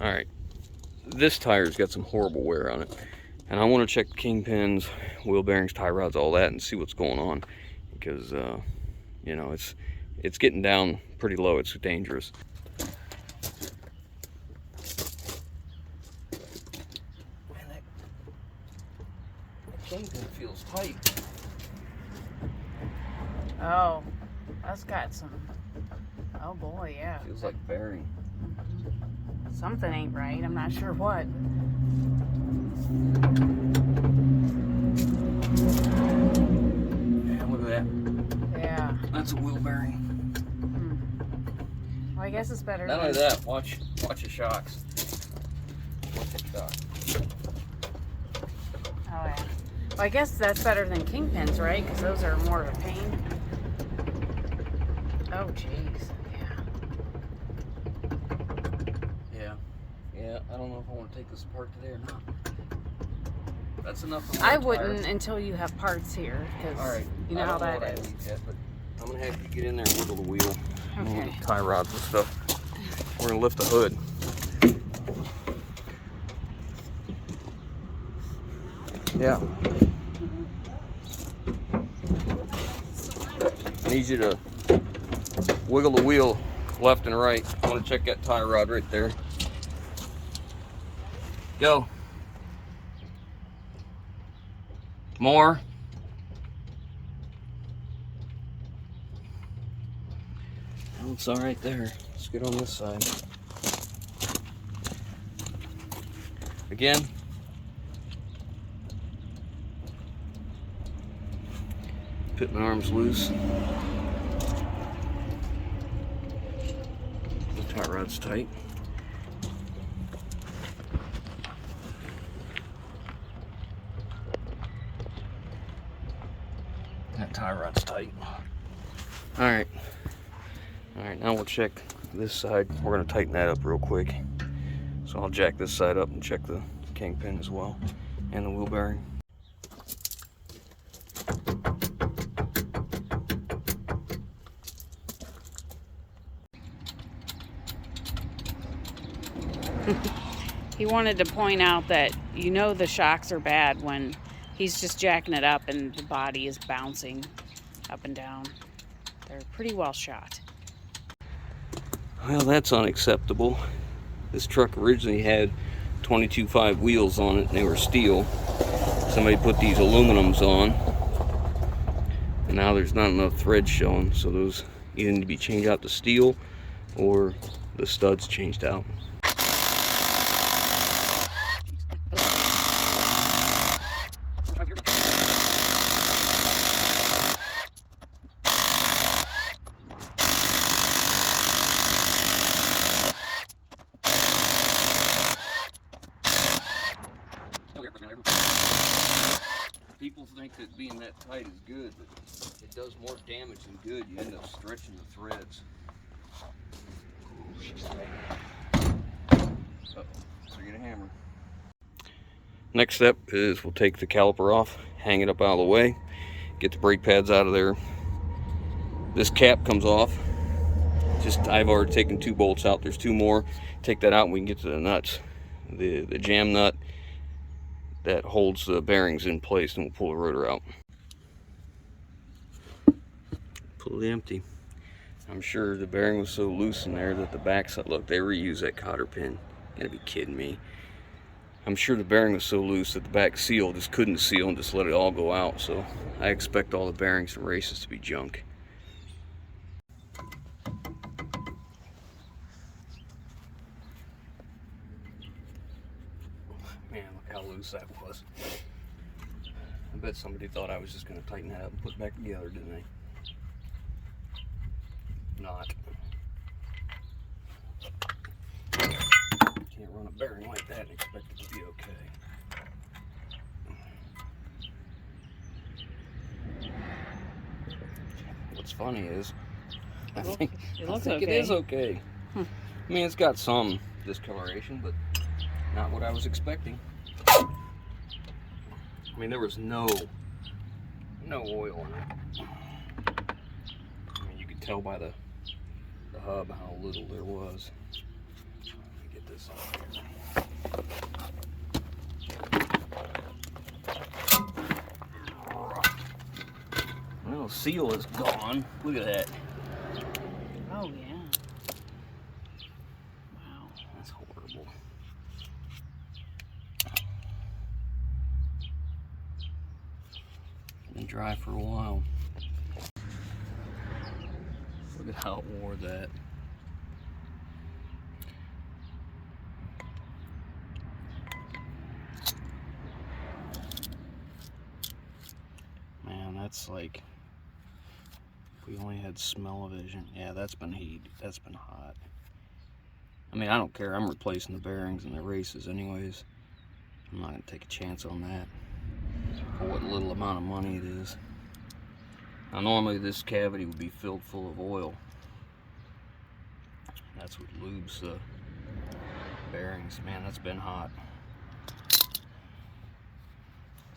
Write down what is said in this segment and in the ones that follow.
Alright, this tire's got some horrible wear on it. And I want to check the kingpins, wheel bearings, tie rods, all that, and see what's going on. Because, you know, it's getting down pretty low. It's dangerous. Man, that kingpin feels tight. Oh, that's got some. Oh boy, yeah. Feels like bearing. Something ain't right. I'm not sure what. Yeah, look at that. Yeah. That's a wheel bearing. Well, I guess it's better. Not only that, watch the shocks. Watch the shock. Oh yeah. Well, I guess that's better than kingpins, right? Because those are more of a pain. Oh jeez. Yeah, I don't know if I want to take this apart today or not. That's enough for I wouldn't until you have parts here, because you know how that is. Yet, but I'm going to have you get in there and wiggle the wheel. Okay. Tie rods and stuff. We're going to lift the hood. Yeah. I need you to wiggle the wheel left and right. I want to check that tie rod right there. Go. More. Oh, it's all right there. Let's get on this side. Again. Put my arms loose. The tie rod's tight. That tie rod's tight. Alright, now we'll check this side. We're going to tighten that up real quick. So I'll jack this side up and check the kingpin as well, and the wheel bearing. He wanted to point out that you know the shocks are bad when he's just jacking it up and the body is bouncing up and down. They're pretty well shot. Well, that's unacceptable. This truck originally had 22.5 wheels on it, and they were steel. Somebody put these aluminums on, and now there's not enough thread showing, so those either need to be changed out to steel or the studs changed out. People think that being that tight is good, but it does more damage than good. You end up stretching the threads. Uh-oh, so get a hammer. Next step is we'll take the caliper off, hang it up out of the way, get the brake pads out of there. This cap comes off. I've already taken 2 bolts out. There's 2 more. Take that out and we can get to the nuts. The jam nut that holds the bearings in place, and we'll pull the rotor out. Pull it empty. I'm sure the bearing was so loose in there that the backside, look, they reuse that cotter pin. You gotta be kidding me. I'm sure the bearing was so loose that the back seal just couldn't seal and just let it all go out. So I expect all the bearings and races to be junk. Man, look how loose that was. I bet somebody thought I was just going to tighten that up and put it back together, didn't they? Not. Can't run a bearing like that and expect it to be okay. What's funny is, I think it is okay. I mean, it's got some discoloration, but not what I was expecting. I mean, there was no oil in it. I mean, you could tell by the hub how little there was. Let me get this off here. Well, seal is gone. Look at that. Oh, yeah. Wow. That's horrible. Been dry for a while. Look at how it wore that. Man, that's like, if we only had smell-o-vision. Yeah, that's been heat. That's been hot. I mean, I don't care. I'm replacing the bearings and the races anyways. I'm not going to take a chance on that for what little amount of money it is. Now, normally this cavity would be filled full of oil. That's what lubes the bearings. Man, that's been hot. Let's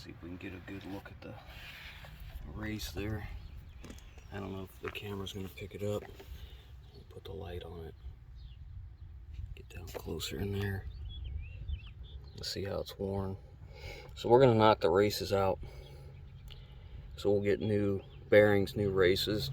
see if we can get a good look at the race there. I don't know if the camera's going to pick it up. We'll put the light on it. Get down closer in there. Let's see how it's worn. So we're going to knock the races out. So we'll get new bearings, new races.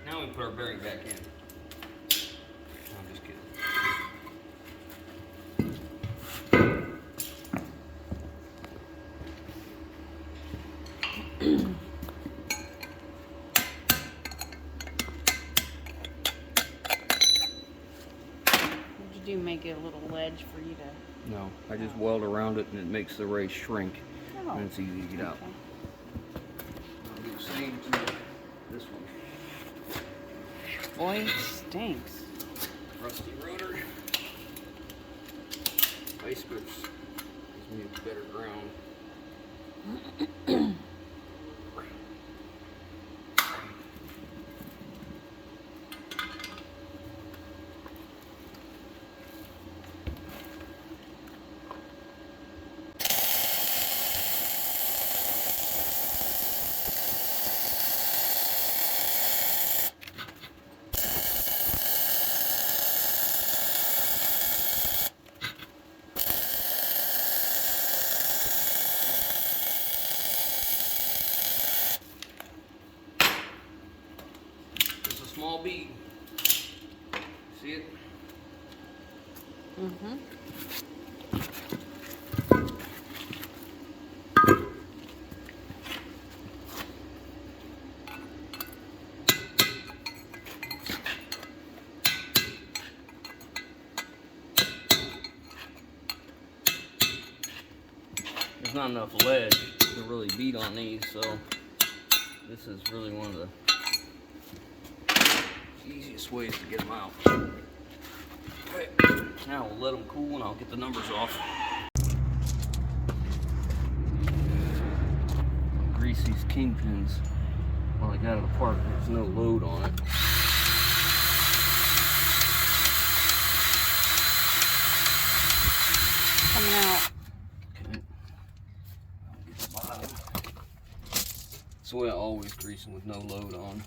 Now we put our bearing back in. I'm just kidding. What'd you do? Make it a little ledge for you to... No, I just weld around it and it makes the race shrink. Oh. And it's easy to get out. Okay. I'll do the same to this one. Boy, it stinks. Rusty rotor. Ice grips gives me a better ground. Small bead. See it? Mm-hmm. There's not enough ledge to really beat on these, so this is really one of the easiest ways to get them out. Okay, now we'll let them cool and I'll get the numbers off. Grease these Kingpins while I got it apart. There's no load on it. Coming out. Okay. I'll get the bottom. That's the way I always grease them, with no load on.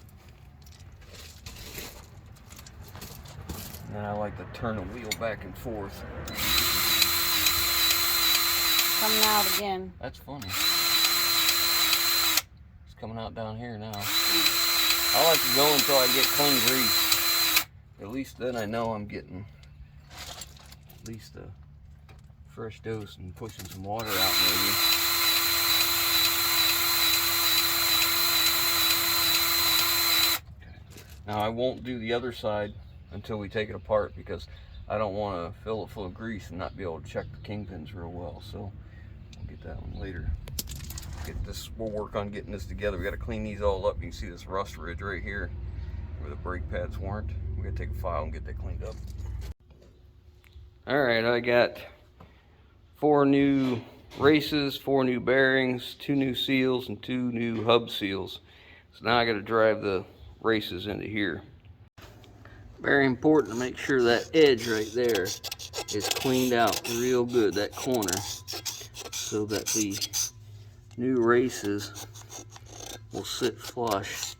And I like to turn the wheel back and forth. Coming out again. That's funny. It's coming out down here now. I like to go until I get clean grease. At least then I know I'm getting at least a fresh dose and pushing some water out maybe. Okay. Now I won't do the other side until we take it apart, because I don't want to fill it full of grease and not be able to check the Kingpins real well, so we'll get that one later. get this. We'll work on getting this together. We got to clean these all up. You can see this rust ridge right here where the brake pads weren't. We got to take a file and get that cleaned up. All right, I got 4 new races, 4 new bearings, 2 new seals, and 2 new hub seals. So now I got to drive the races into here. Very important to make sure that edge right there is cleaned out real good, that corner, so that the new races will sit flush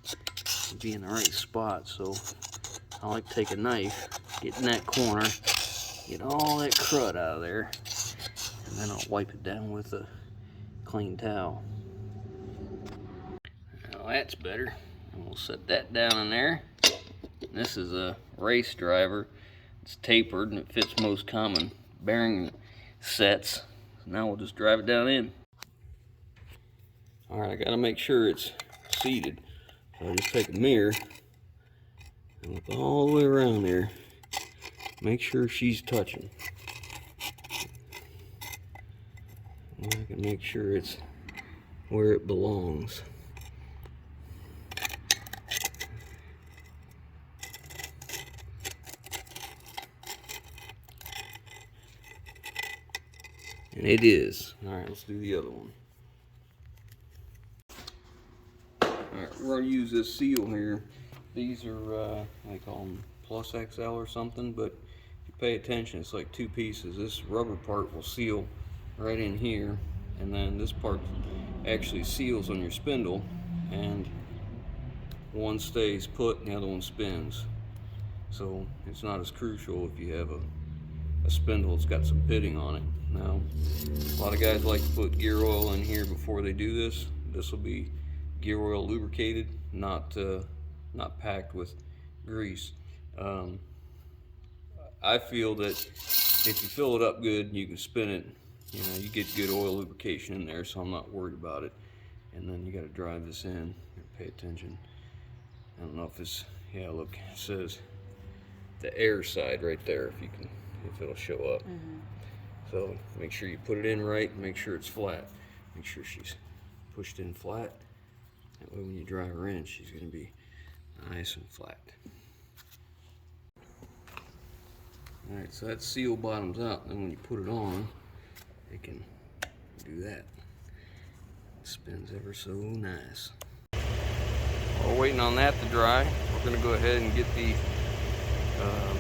and be in the right spot. So I like to take a knife, get in that corner, get all that crud out of there, and then I'll wipe it down with a clean towel. Now that's better. And we'll set that down in there. This is a race driver. It's tapered and it fits most common bearing sets. So now we'll just drive it down in. Alright, I gotta make sure it's seated. So I just take a mirror and look all the way around there. Make sure she's touching. And I can make sure it's where it belongs. And it is. Alright, let's do the other one. Alright, we're going to use this seal here. These are, I call them Plus XL or something, but if you pay attention, it's like 2 pieces. This rubber part will seal right in here, and then this part actually seals on your spindle, and one stays put and the other one spins. So it's not as crucial if you have a spindle that's got some pitting on it. Now, a lot of guys like to put gear oil in here before they do this. This will be gear oil lubricated, not packed with grease. I feel that if you fill it up good and you can spin it, you know, you get good oil lubrication in there, so I'm not worried about it. And then you got to drive this in. Pay attention. I don't know if it's, yeah, look, it says the air side right there, if it'll show up. So make sure you put it in right, make sure it's flat. Make sure she's pushed in flat. That way when you drive her in, she's going to be nice and flat. Alright, so that seal bottoms out, and when you put it on, it can do that. It spins ever so nice. While we're waiting on that to dry, we're going to go ahead and get the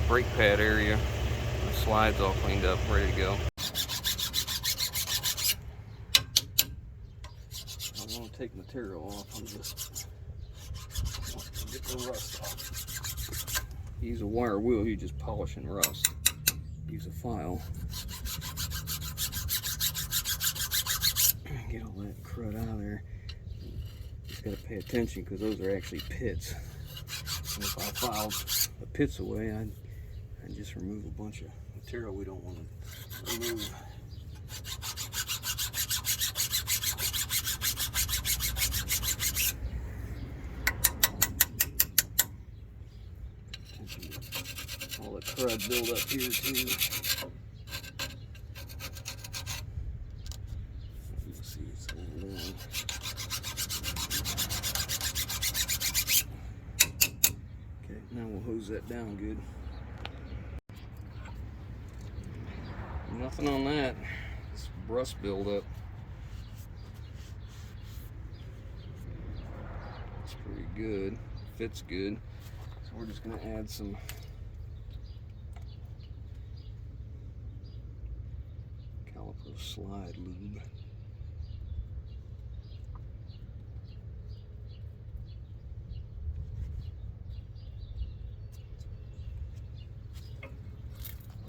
brake pad area, the slides all cleaned up, ready to go. I don't want to take material off, I'm just get the rust off. Use a wire wheel, you just polish and rust. Use a file. Get all that crud out of there. Just gotta pay attention because those are actually pits. And if I filed the pits away, I'd just remove a bunch of material we don't want to remove. All the crud build up here too. You can see it's going down. Okay, now we'll hose that down good. Nothing on that. It's rust buildup. It's pretty good. Fits good. So we're just going to add some caliper slide lube.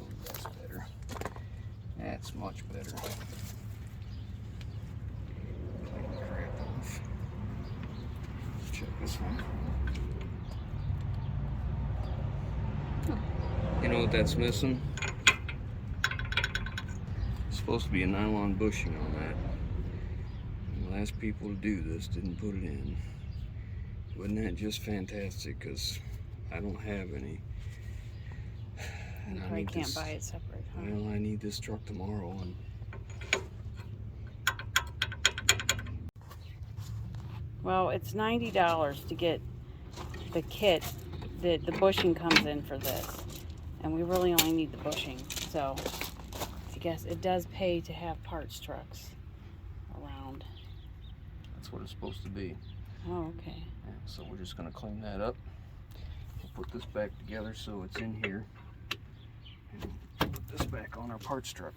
Oh, that's better. That's much better. Take the crap off. Let's check this one. You know what that's missing? It's supposed to be a nylon bushing on that. The last people to do this didn't put it in. Wasn't that just fantastic? Because I don't have any. You probably can't buy it separate, huh? Well, I need this truck tomorrow. And Well, it's $90 to get the kit that the bushing comes in for this. And we really only need the bushing. So I guess it does pay to have parts trucks around. That's what it's supposed to be. Oh, okay. Yeah, so we're just going to clean that up. We'll put this back together so it's in here. And put this back on our parts truck.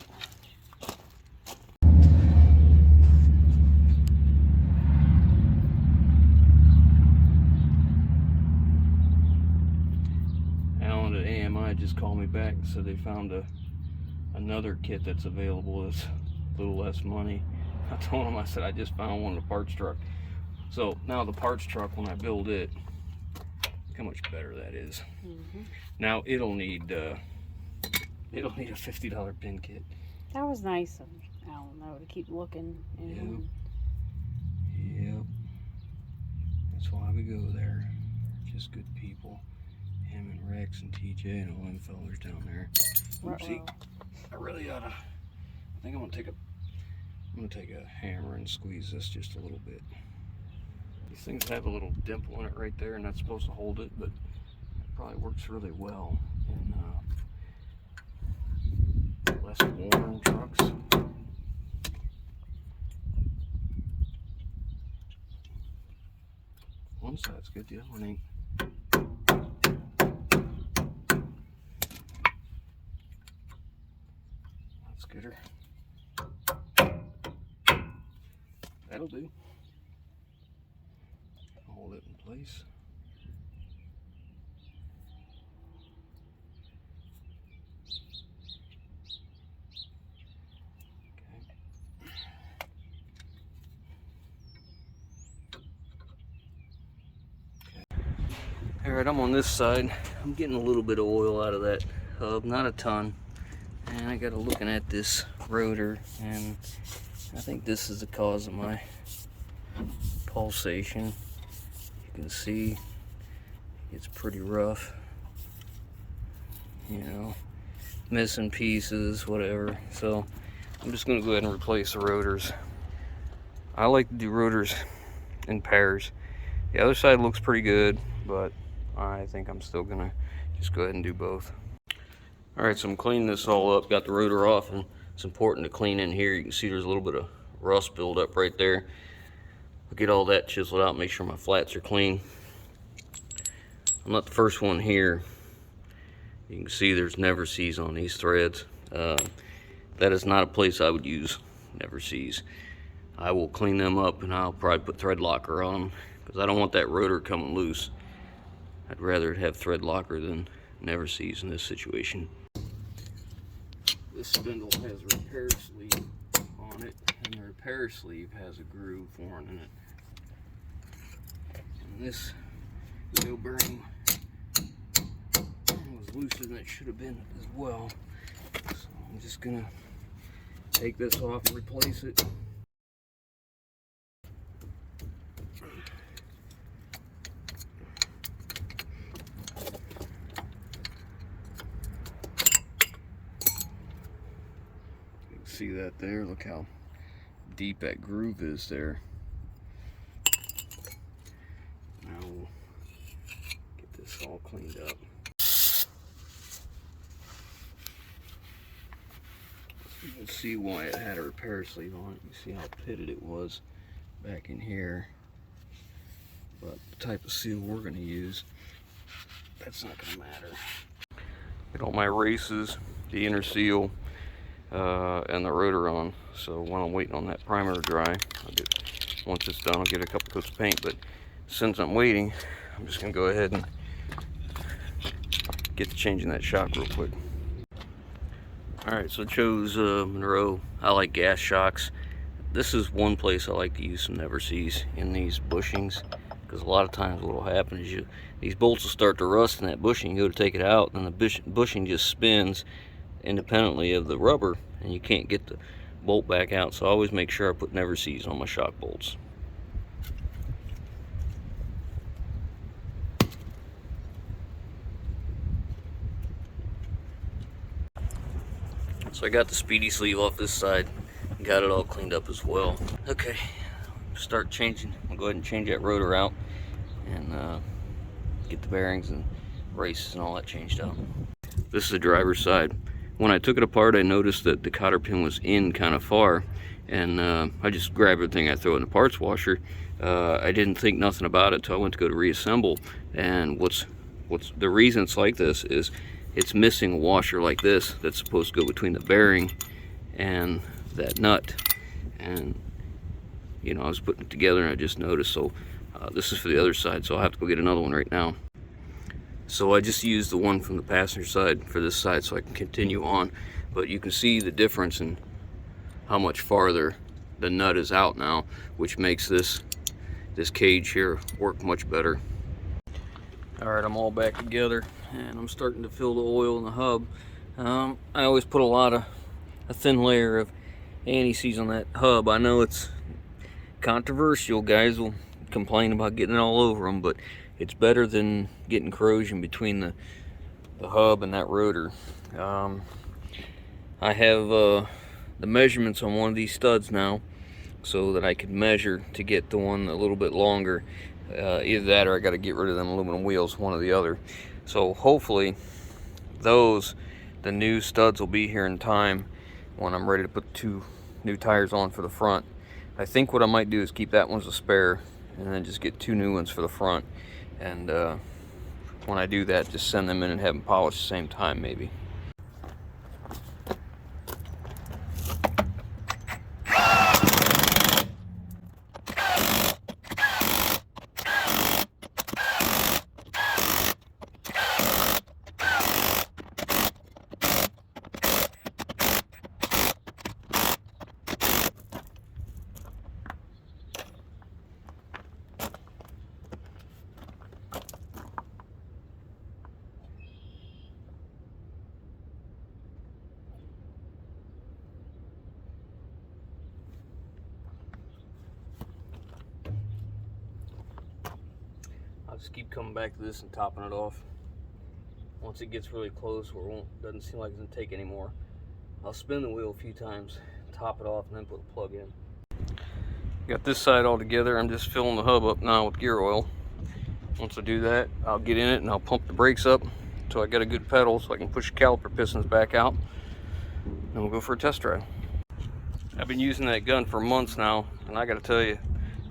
Alan at AMI just called me back and said they found another kit that's available that's a little less money. I told him, I said, I just found one in the parts truck. So now the parts truck, when I build it, look how much better that is. Now it'll need a $50 pin kit. That was nice of Alan, though, to keep looking. Yep. That's why we go there. Just good people. Him and Rex and TJ and all them fellers down there. Oopsie. I really oughta. I think I'm gonna take a hammer and squeeze this just a little bit. These things have a little dimple in it right there, and that's supposed to hold it, but it probably works really well in less worn trucks. One side's good, the other one ain't. That's gooder. That'll do. Hold it in place. Alright, I'm on this side. I'm getting a little bit of oil out of that hub, not a ton. And I got to looking at this rotor, and I think this is the cause of my pulsation. You can see it's pretty rough. You know, missing pieces, whatever. So I'm just going to go ahead and replace the rotors. I like to do rotors in pairs. The other side looks pretty good, but I think I'm still gonna just go ahead and do both. Alright, so I'm cleaning this all up, got the rotor off, and it's important to clean in here. You can see there's a little bit of rust buildup right there. I'll get all that chiseled out, make sure my flats are clean. I'm not the first one here. You can see there's never sees on these threads. That is not a place I would use never sees. I will clean them up, and I'll probably put thread locker on them, because I don't want that rotor coming loose. I'd rather it have thread locker than never sees in this situation. This spindle has a repair sleeve on it, and the repair sleeve has a groove worn in it. And this wheel bearing was looser than it should have been as well. So I'm just gonna take this off and replace it. See that there? Look how deep that groove is there. Now we'll get this all cleaned up. You can see why it had a repair sleeve on it. You see how pitted it was back in here. But the type of seal we're going to use, that's not going to matter. Get all my races, the inner seal, and the rotor on. So while I'm waiting on that primer to dry, once it's done, I'll get a couple coats of paint. But since I'm waiting, I'm just gonna go ahead and get to changing that shock real quick. Alright, so I chose Monroe. I like gas shocks. This is one place I like to use some never sees in these bushings, because a lot of times what will happen is these bolts will start to rust in that bushing. You go to take it out, and the bushing just spins independently of the rubber, and you can't get the bolt back out. So I always make sure I put never sees on my shock bolts. So I got the speedy sleeve off this side, got it all cleaned up as well. Okay, start changing. I'll go ahead and change that rotor out and get the bearings and races and all that changed out. This is the driver's side. When I took it apart, I noticed that the cotter pin was in kind of far, and I just grabbed everything, I throw it in the parts washer. I didn't think nothing about it until I went to go to reassemble, and what's the reason it's like this is it's missing a washer like this that's supposed to go between the bearing and that nut. And you know, I was putting it together and I just noticed. So this is for the other side, so I'll have to go get another one right now. So I just used the one from the passenger side for this side so I can continue on, but you can see the difference in how much farther the nut is out now, which makes this cage here work much better. All right, I'm all back together and I'm starting to fill the oil in the hub. I always put a thin layer of anti-seize on that hub. I know it's controversial, guys will complain about getting it all over them, but it's better than getting corrosion between the hub and that rotor. I have the measurements on one of these studs now so that I can measure to get the one a little bit longer. Either that or I got to get rid of them aluminum wheels, one or the other. So hopefully the new studs will be here in time when I'm ready to put 2 new tires on for the front. I think what I might do is keep that one as a spare and then just get 2 new ones for the front. And when I do that, just send them in and have them polished at the same time, maybe. I'll just keep coming back to this and topping it off. Once it gets really close where it doesn't seem like it's going to take anymore, I'll spin the wheel a few times, top it off, and then put the plug in. Got this side all together. I'm just filling the hub up now with gear oil. Once I do that, I'll get in it and I'll pump the brakes up until I get a good pedal so I can push the caliper pistons back out. And we'll go for a test drive. I've been using that gun for months now, and I got to tell you,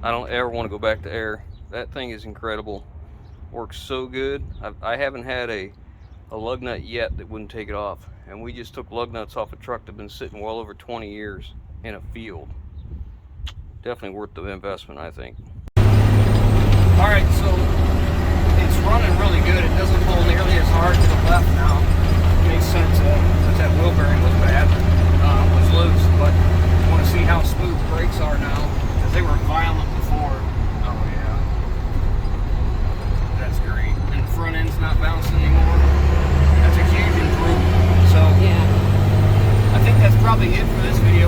I don't ever want to go back to air. That thing is incredible. Works so good. I haven't had a lug nut yet that wouldn't take it off, and we just took lug nuts off a truck that have been sitting well over 20 years in a field. Definitely worth the investment, I think. All right, so it's running really good. It doesn't pull nearly as hard to the left now. It makes sense that that wheel bearing was bad, was loose, but I want to see how smooth the brakes are now, because they were violent before. Oh yeah, that's great. And the front end's not bouncing anymore. That's a huge improvement. So yeah, I think that's probably it for this video.